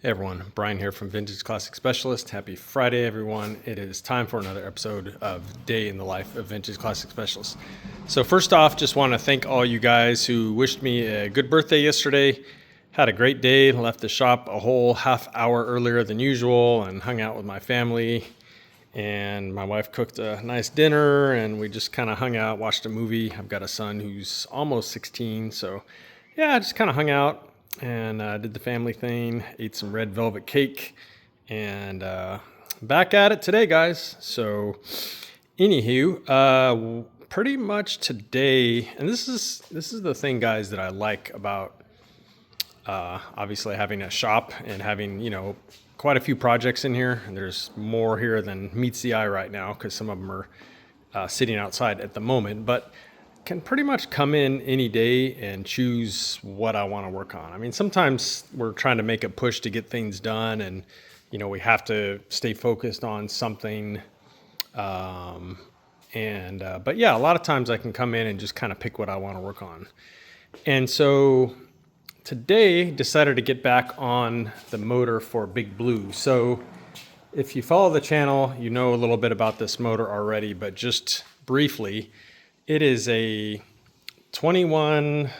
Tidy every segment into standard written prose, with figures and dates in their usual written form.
Hey everyone, Brian here from Vintage Classic Specialist. Happy Friday everyone. It is time for another episode of Day in the Life of Vintage Classic Specialist. So first off, just want to thank all you guys who wished me a good birthday yesterday. Had a great day, left the shop a whole half hour earlier than usual and hung out with my family. And my wife cooked a nice dinner and we just kind of hung out, watched a movie. I've got a son who's almost 16, so yeah, just kind of hung out and did the family thing, ate some red velvet cake, and back at it today, guys. So anywho, pretty much today, and this is the thing, guys, that I like about obviously having a shop and having, you know, quite a few projects in here. And there's more here than meets the eye right now because some of them are sitting outside at the moment, but can pretty much come in any day and choose what I want to work on. I mean, sometimes we're trying to make a push to get things done and, you know, we have to stay focused on something. But yeah, a lot of times I can come in and just kind of pick what I want to work on. And so today decided to get back on the motor for Big Blue. So if you follow the channel, you know a little bit about this motor already, but just briefly, it is a 21,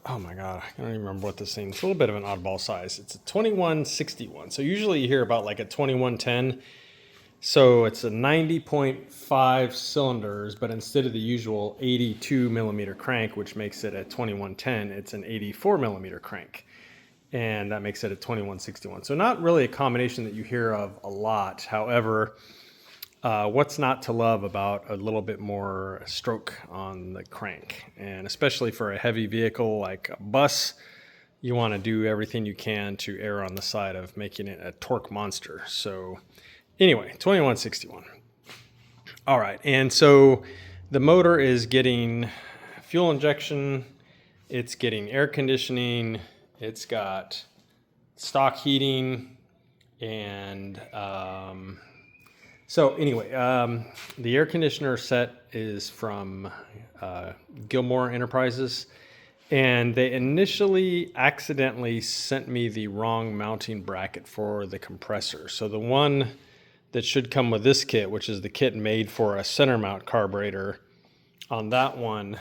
oh my God, I don't even remember what this thing is. It's a little bit of an oddball size. It's a 2161. So usually you hear about like a 2110. So it's a 90.5 cylinders, but instead of the usual 82 millimeter crank, which makes it a 2110, it's an 84 millimeter crank. And that makes it a 2161. So not really a combination that you hear of a lot. However, what's not to love about a little bit more stroke on the crank? And especially for a heavy vehicle like a bus, you want to do everything you can to err on the side of making it a torque monster. So anyway, 2161. All right, and so the motor is getting fuel injection, it's getting air conditioning, it's got stock heating, and so anyway, the air conditioner set is from Gilmore Enterprises, and they initially accidentally sent me the wrong mounting bracket for the compressor. So the one that should come with this kit, which is the kit made for a center mount carburetor, on that one,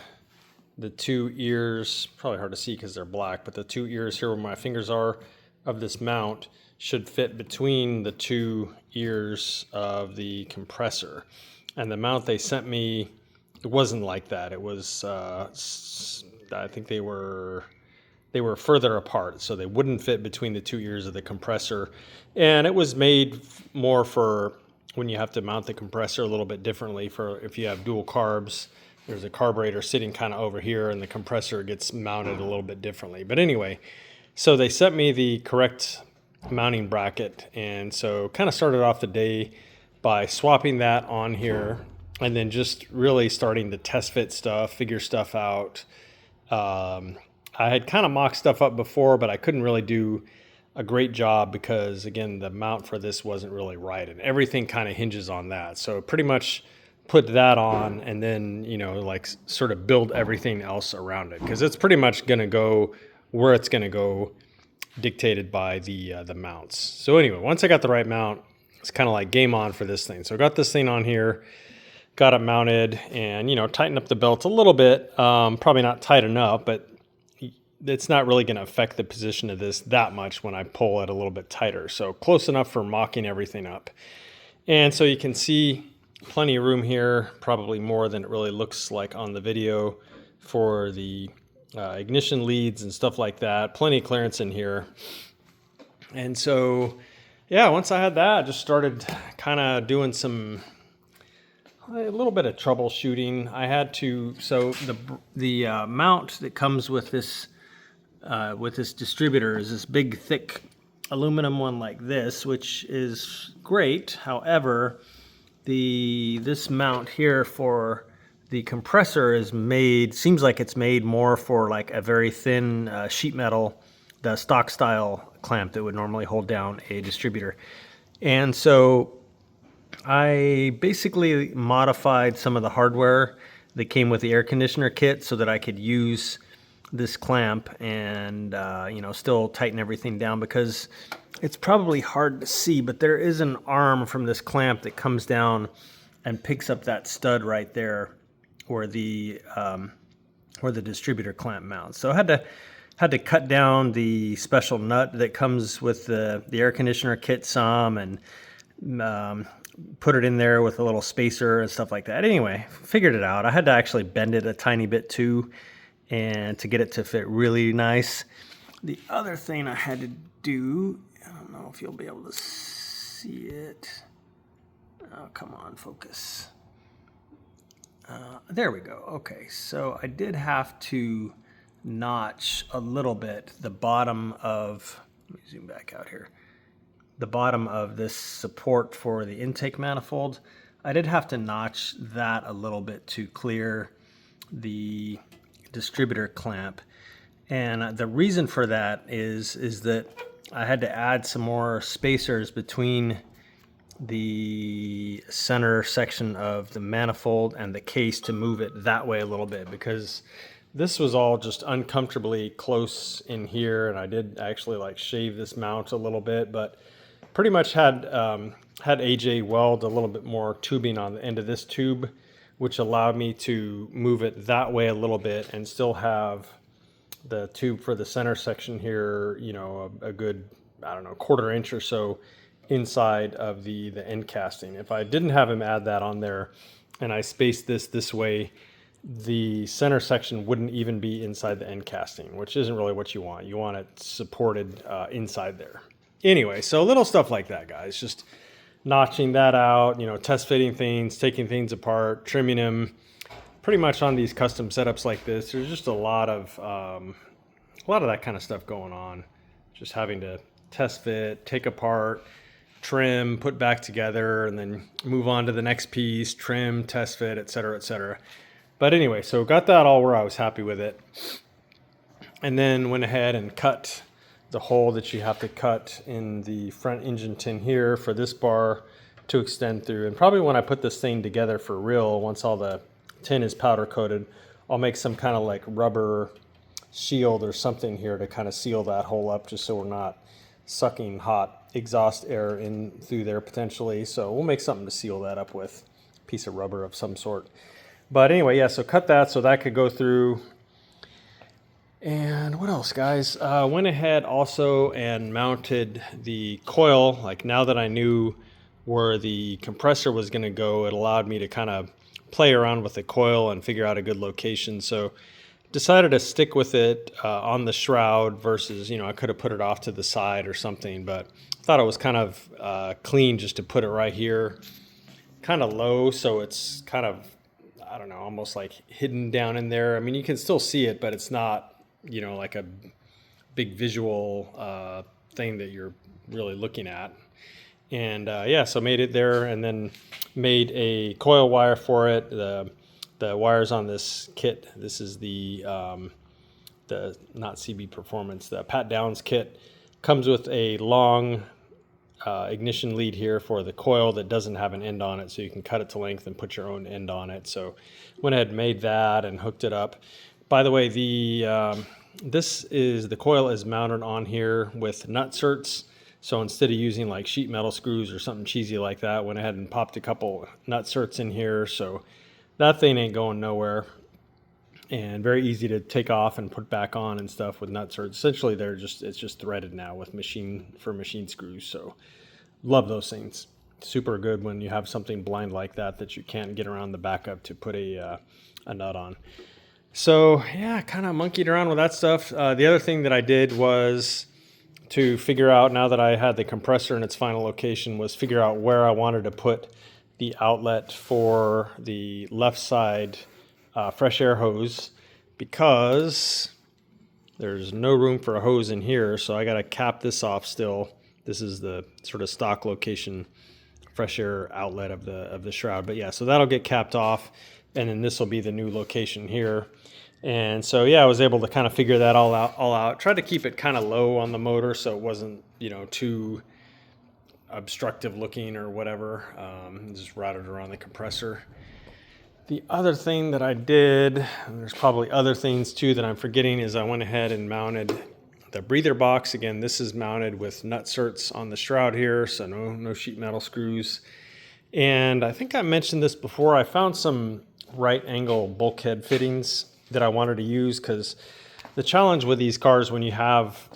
the two ears, probably hard to see because they're black, but the two ears here where my fingers are of this mount should fit between the two ears of the compressor. And the mount they sent me, it wasn't like that. It was, I think they were further apart, so they wouldn't fit between the two ears of the compressor. And it was made more for when you have to mount the compressor a little bit differently. For if you have dual carbs, there's a carburetor sitting kind of over here and the compressor gets mounted a little bit differently. But anyway, so they sent me the correct mounting bracket, and so kind of started off the day by swapping that on here and then just really starting to test fit stuff, figure stuff out. I had kind of mocked stuff up before, but I couldn't really do a great job because, again, the mount for this wasn't really right, and everything kind of hinges on that. So pretty much put that on and then, you know, like sort of build everything else around it, because it's pretty much going to go where it's going to go, dictated by the mounts. So anyway, once I got the right mount, it's kind of like game on for this thing. So I got this thing on here, got it mounted, and, you know, tighten up the belt a little bit. Probably not tight enough, but it's not really going to affect the position of this that much when I pull it a little bit tighter. So close enough for mocking everything up. And so you can see plenty of room here, probably more than it really looks like on the video for the ignition leads and stuff like that. Plenty of clearance in here. And so, yeah, once I had that, I just started kind of doing a little bit of troubleshooting. I had to, so the mount that comes with this distributor is this big, thick aluminum one like this, which is great. However, this mount here for the compressor is made, seems like it's made more for like a very thin sheet metal, the stock style clamp that would normally hold down a distributor. And so I basically modified some of the hardware that came with the air conditioner kit so that I could use this clamp and, you know, still tighten everything down, because it's probably hard to see, but there is an arm from this clamp that comes down and picks up that stud right there where the distributor clamp mounts. So I had to cut down the special nut that comes with the air conditioner kit some, and put it in there with a little spacer and stuff like that. Anyway, figured it out. I had to actually bend it a tiny bit too, and to get it to fit really nice. The other thing I had to do, I don't know if you'll be able to see it. Oh, come on, focus. There we go. Okay, so I did have to notch a little bit the bottom of, let me zoom back out here, the bottom of this support for the intake manifold. I did have to notch that a little bit to clear the distributor clamp. And the reason for that is that I had to add some more spacers between the center section of the manifold and the case to move it that way a little bit, because this was all just uncomfortably close in here, and I did actually like shave this mount a little bit, but pretty much had AJ weld a little bit more tubing on the end of this tube, which allowed me to move it that way a little bit and still have the tube for the center section here, you know, a good, I don't know, 1/4 inch or so inside of the end casting. If I didn't have him add that on there and I spaced this way, the center section wouldn't even be inside the end casting, which isn't really what you want. You want it supported inside there. Anyway, so little stuff like that, guys. Just notching that out, you know, test fitting things, taking things apart, trimming them. Pretty much on these custom setups like this, there's just a lot of that kind of stuff going on. Just having to test fit, take apart, trim, put back together, and then move on to the next piece, trim, test fit, etc., etc. But anyway, so got that all where I was happy with it. And then went ahead and cut the hole that you have to cut in the front engine tin here for this bar to extend through. And probably when I put this thing together for real, once all the tin is powder coated, I'll make some kind of like rubber shield or something here to kind of seal that hole up, just so we're not sucking hot exhaust air in through there potentially. So we'll make something to seal that up with, a piece of rubber of some sort. But anyway, yeah, so cut that so that could go through. And what else, guys? Went ahead also and mounted the coil. Like, now that I knew where the compressor was going to go, it allowed me to kind of play around with the coil and figure out a good location. So decided to stick with it on the shroud versus, you know, I could have put it off to the side or something, but thought it was kind of clean just to put it right here, kind of low, so it's kind of, I don't know, almost like hidden down in there. I mean, you can still see it, but it's not, you know, like a big visual thing that you're really looking at. And yeah, so made it there, and then made a coil wire for it. The wires on this kit, this is the not CB Performance, the Pat Downs kit, comes with a long ignition lead here for the coil that doesn't have an end on it, so you can cut it to length and put your own end on it. So went ahead and made that and hooked it up. By the way, the coil is mounted on here with nurserts. So instead of using like sheet metal screws or something cheesy like that, went ahead and popped a couple nurserts in here. So that thing ain't going nowhere, and very easy to take off and put back on and stuff with nurserts. Essentially, it's just threaded now with machine screws. So love those things. Super good when you have something blind like that you can't get around the backup to put a nut on. So yeah, kind of monkeyed around with that stuff. The other thing that I did was to figure out, now that I had the compressor in its final location, was figure out where I wanted to put the outlet for the left side fresh air hose, because there's no room for a hose in here, so I got to cap this off still. This is the sort of stock location fresh air outlet of the shroud. But yeah, so that'll get capped off, and then this will be the new location here. And so yeah, I was able to kind of figure that all out. Tried to keep it kind of low on the motor so it wasn't, you know, too obstructive looking or whatever. Just routed around the compressor. The other thing that I did, and there's probably other things too that I'm forgetting, is I went ahead and mounted the breather box. Again, this is mounted with nurserts on the shroud here, so no sheet metal screws. And I think I mentioned this before, I found some right angle bulkhead fittings that I wanted to use, because the challenge with these cars when you have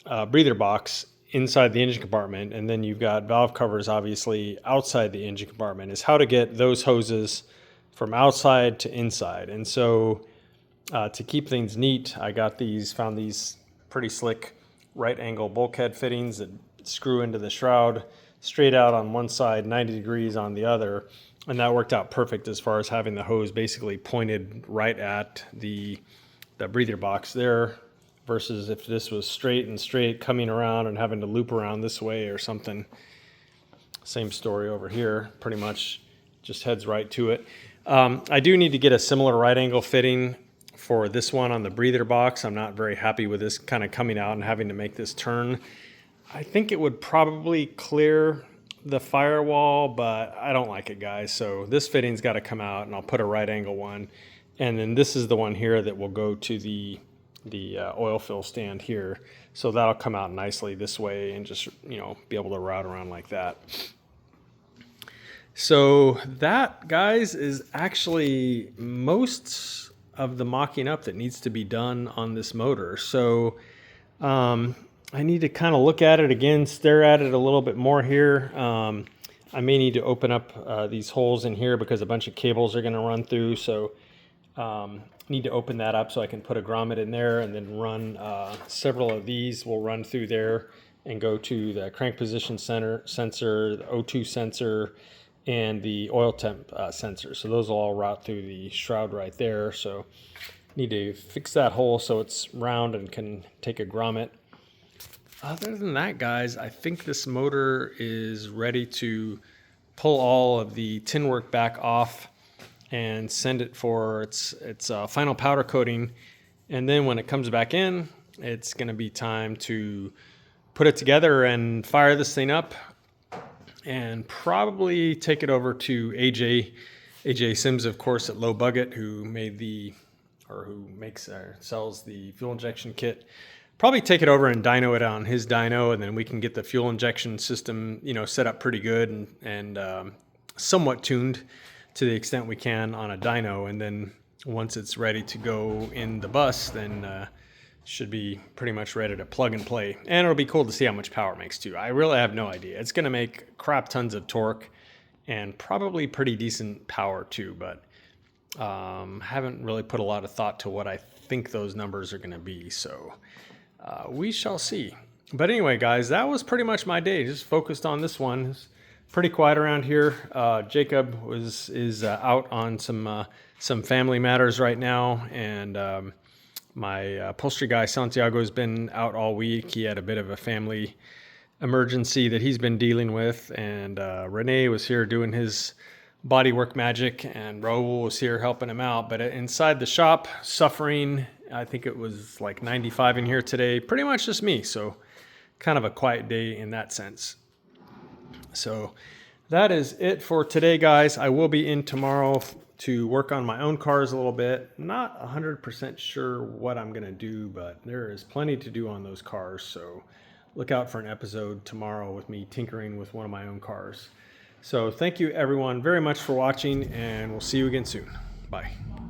a breather box inside the engine compartment and then you've got valve covers obviously outside the engine compartment is how to get those hoses from outside to inside. And so to keep things neat, I found these pretty slick right angle bulkhead fittings that screw into the shroud straight out on one side, 90 degrees on the other. And that worked out perfect as far as having the hose basically pointed right at the breather box there, versus if this was straight coming around and having to loop around this way or something. Same story over here, pretty much just heads right to it. I do need to get a similar right angle fitting for this one on the breather box. I'm not very happy with this kind of coming out and having to make this turn. I think it would probably clear the firewall, but I don't like it, guys. So this fitting's got to come out, and I'll put a right angle one. And then this is the one here that will go to the oil fill stand here. So that'll come out nicely this way and just, be able to route around like that. So that, guys, is actually most of the mocking up that needs to be done on this motor. So I need to kind of look at it again, stare at it a little bit more here. I may need to open up these holes in here because a bunch of cables are going to run through. So need to open that up so I can put a grommet in there, and then run several of these will run through there and go to the crank position sensor, the O2 sensor, and the oil temp sensor. So those will all route through the shroud right there. So need to fix that hole so it's round and can take a grommet. Other than that, guys, I think this motor is ready to pull all of the tin work back off and send it for its final powder coating. And then when it comes back in, it's going to be time to put it together and fire this thing up, and probably take it over to AJ Sims, of course, at Low Bucket, who sells the fuel injection kit. Probably take it over and dyno it on his dyno, and then we can get the fuel injection system, set up pretty good and somewhat tuned to the extent we can on a dyno. And then once it's ready to go in the bus, then should be pretty much ready to plug and play. And it'll be cool to see how much power it makes too. I really have no idea. It's going to make crap tons of torque and probably pretty decent power too, but haven't really put a lot of thought to what I think those numbers are going to be. So we shall see. But anyway, guys, that was pretty much my day. Just focused on this one. It's pretty quiet around here. Jacob is out on some family matters right now, and my upholstery guy Santiago has been out all week. He had a bit of a family emergency that he's been dealing with, and Renee was here doing his bodywork magic, and Raul was here helping him out. But inside the shop, suffering. I think it was like 95 in here today. Pretty much just me. So kind of a quiet day in that sense. So that is it for today, guys. I will be in tomorrow to work on my own cars a little bit. Not 100% sure what I'm going to do, but there is plenty to do on those cars. So look out for an episode tomorrow with me tinkering with one of my own cars. So thank you everyone very much for watching, and we'll see you again soon. Bye.